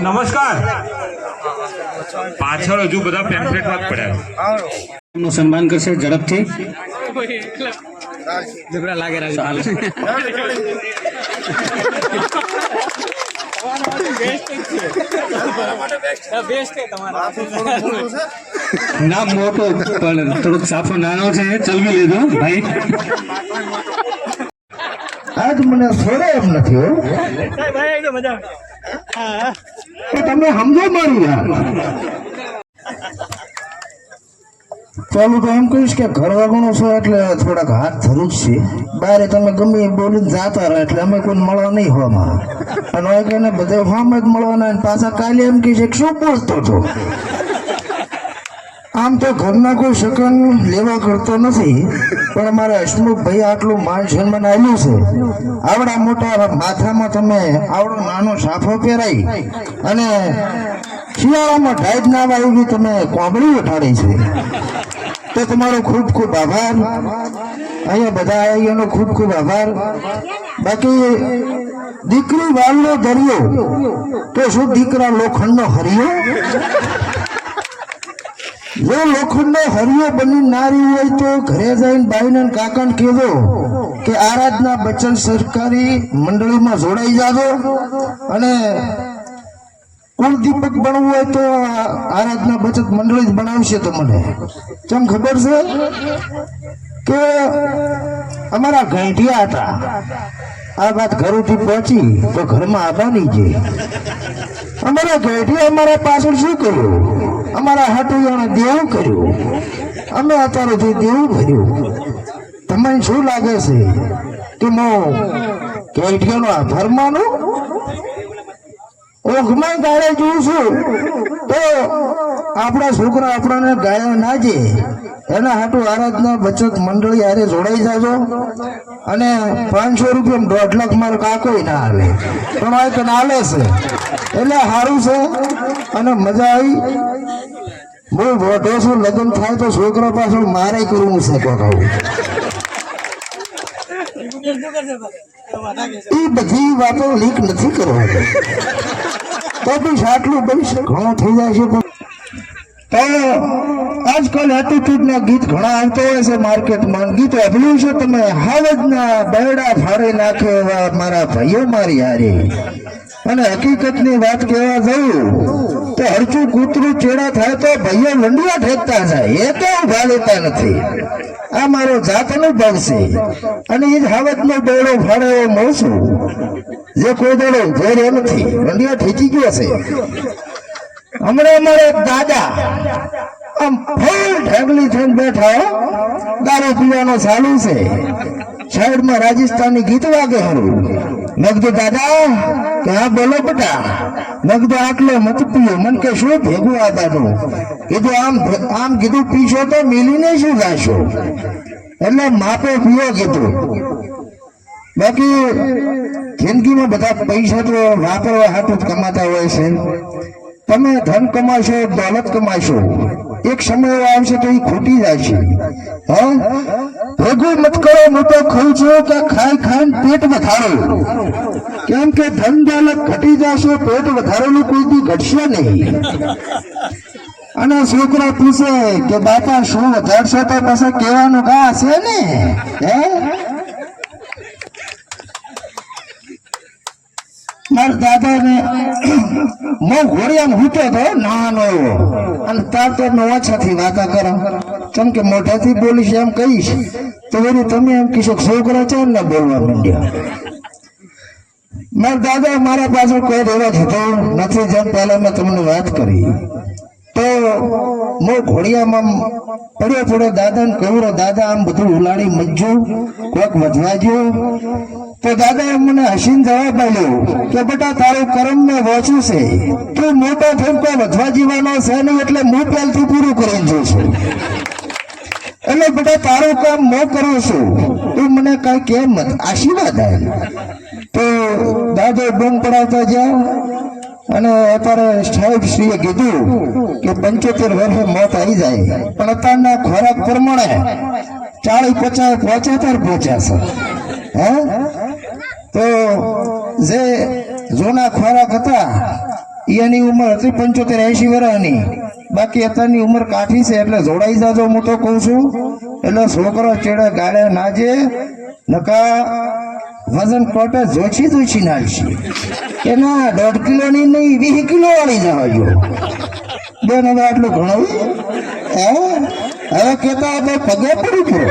નમસ્કાર. પાછળ હજુ બધા પેમ્ફલેટમાં જ પડ્યા. નું સન્માન કરશે ઝડપથી. નામ મોટો પણ થોડુંક સાફો નાનો છે, ચલવી લીધો ભાઈ. આજ મને થોડે એમ નથી હો. તમે સમજો મારું યાર. ચાલુ તો એમ કહીશ કે ઘર વાગણું છે એટલે થોડાક હાથ ધરું જ છે. બારે તમે ગમે બોલીને જાતા રહે એટલે અમે કોઈ મળવા નહીં હોવામાં. અને એને બધે હોમ જ મળવાના. પાછા કાલે એમ કહીશ કે શું બોલતો હતો. આમ તો ઘરના કોઈ શકન લેવા કરતો નથી, પણ અમારા હસમુખભાઈ આટલું માન સન્માન આવ્યું છે. આવડા મોટા માથામાં તમે આવડો નાનો સાફો પહેરાઈ અને શિયાળામાં ઢાઈટ ના આવી તમે કોબળી ઉઠાડી છે, તો તમારો ખૂબ ખૂબ આભાર. અહીંયા બધા એનો ખૂબ ખૂબ આભાર. બાકી દીકરી વાલનો દરિયો તો શું દીકરા લોખંડનો હરિયો? જો લોખંડનો હરિયો બની નારી હોય તો ઘરે જઈને બાઈને કાકાને કહેજો કે આરાધના બચ્ચન સરકારી મંડળીમાં જોડાઈ જાજો. અને કુળદીપક બનવું હોય તો આરાધના બચત મંડળી જ બનાવશે. તો મને કેમ ખબર છે કે અમારા ઘંટિયા હતા. આ વાત ઘરોથી પહોંચી તો ઘરમાં આવવાની છે. અમારા ઘંટિયા અમારા પાછળ શું કર્યું? અમારા હાટુયાને દેવું કર્યું. અમે અત્યારેથી દેવું ભર્યું. તમને શું લાગે છે કે હું ઘંટિયાનો આભાર માનું? ઊંઘમાં ગાળે જોઉં છું તો આપણા છોકરા આપણાને ગાળે ના જે. એના હાટુ આરાધના બચત મંડળી હારે જોડાઈ જાજો. અને 500 રૂપિયા 1.5 લાખ મારો કાકો ના હાલે, પણ આ કે હાલે છે એટલે સારું છે અને મજા આવી. બહુ મોટો છું, લગ્ન થાય તો છોકરા પાછળ મારે કરવું છે. કહું એ બધી વાતો લીક નથી કરવાની. તો બી આટલું બની ઘણું થઈ જાય છે. પણ આજકાલ એટીટ્યુડ ના ગીત ઘણા આવતો હોય છે માર્કેટમાં. ગીત સાંભળ્યું છે તમે? હાવજના બેડા ફાડી નાખે એવા મારા ભાઈઓ મારી હારે. અને હકીકતની વાત કહેવા જવું તો હરચું કૂતરું ચેડા થાય તો ભાઈઓ લંડિયા ઠેકતા જાય. એ તો ઉભા લેતા નથી. આ મારો જાત અનુભવ છે. અને એ જ હાવજનો બેડો ફાડે એવો મળશું જે કોઈ દાડો ઉભો રહ્યો નથી, લંડિયા ઠેકી ગયો છે. હમણાં અમારે દાદા આમ ફૂલ ઢગલી થઈને બેઠા, દારૂ પીવાનો ચાલુ છે. સાઈડમાં રાજસ્થાની ગીત વાગે હરું. નગદો દાદા કે હા બોલો બેટા. નગદો આટલો મત પીયો. મન કે શું ભેગું આદાનું કીધું? આમ કીધું પીશો તો મિલીને શું જાશો, એટલે માપે પીવો કીધું. બાકી જિંદગીમાં બધા પૈસા તો વાપરવા હાટું જ કમાતા હોય છે. તમે ધન કમાશો, દોલત કમાશો, એક સમય આવશે તો એ ખૂટી જાય છે. ભેગું મત કરો. હું તો ખાઉં છું કે ખાઈ ખાઈને પેટ વધારો. કેમ કે ધન દોલત ઘટી જશે, પેટ વધારેલું કોઈ દી ઘટશે નહીં. અને છોકરા પૂછે કે બાપા શું વધારશો, તો પછી કહેવાનું ઘા છે ને. મારા દાદા ને હું ઘોડિયામાં હૂતો હતો નાનો એવો, અને તાર તો ઓછાથી વાતા કરો. કેમ કે મોઢાથી બોલીશ એમ કહીશ તો વળી તમે એમ કહીશો છોકરા છે ને બોલવા માંડ્યા. મારા દાદા મારા પાછળ કોઈ રહેવા જતો નથી. જેમ પહેલા મેં તમને વાત કરી તો હું ઘોડિયામાં પડ્યો દાદાને કહ્યું, દાદા આમ બધું ઉલાડી મજ્જુ કોઈક વધવાજો. તો દાદા મને હસીને જવાબ આપ્યો કે બેટા તારું કર્મ મેં વાંચ્યું છે, તું મોટો થઈને કોઈ વધવા જીવાનો છે નહીં, એટલે હું પહેલથી પૂરું કરીને જઉં છું. એટલે બેટા તારું કામ હું કરું છું, તું મને કઈ કેમ મત આશીર્વાદ આવે. તો દાદો બૂમ પડાવતા ગયા. અને અત્યારે સાહેબ શ્રીએ કીધું કે 75 વર્ષે મોત આવી જાય, પણ અત્યારના ખોરાક પ્રમાણે 40-50 પહોંચ્યા છે. તો જે જૂના ખોરાક હતા એની ઉંમર હતી 75-80 વર્ષની. બાકી અત્યારની ઉંમર કાઠી છે એટલે જોડાઈ જાજો હું તો કહું છું. એટલે છોકરો ચેડે ગાળે નાજે નકા વજન કોટે જોછી નાખશે કે ના 1.5 કિલોની નહીં 20 કિલો વાળી ના હોય બેન. હવે આટલું ઘણું હે હવે કેતા આપણે પગે પડી પડો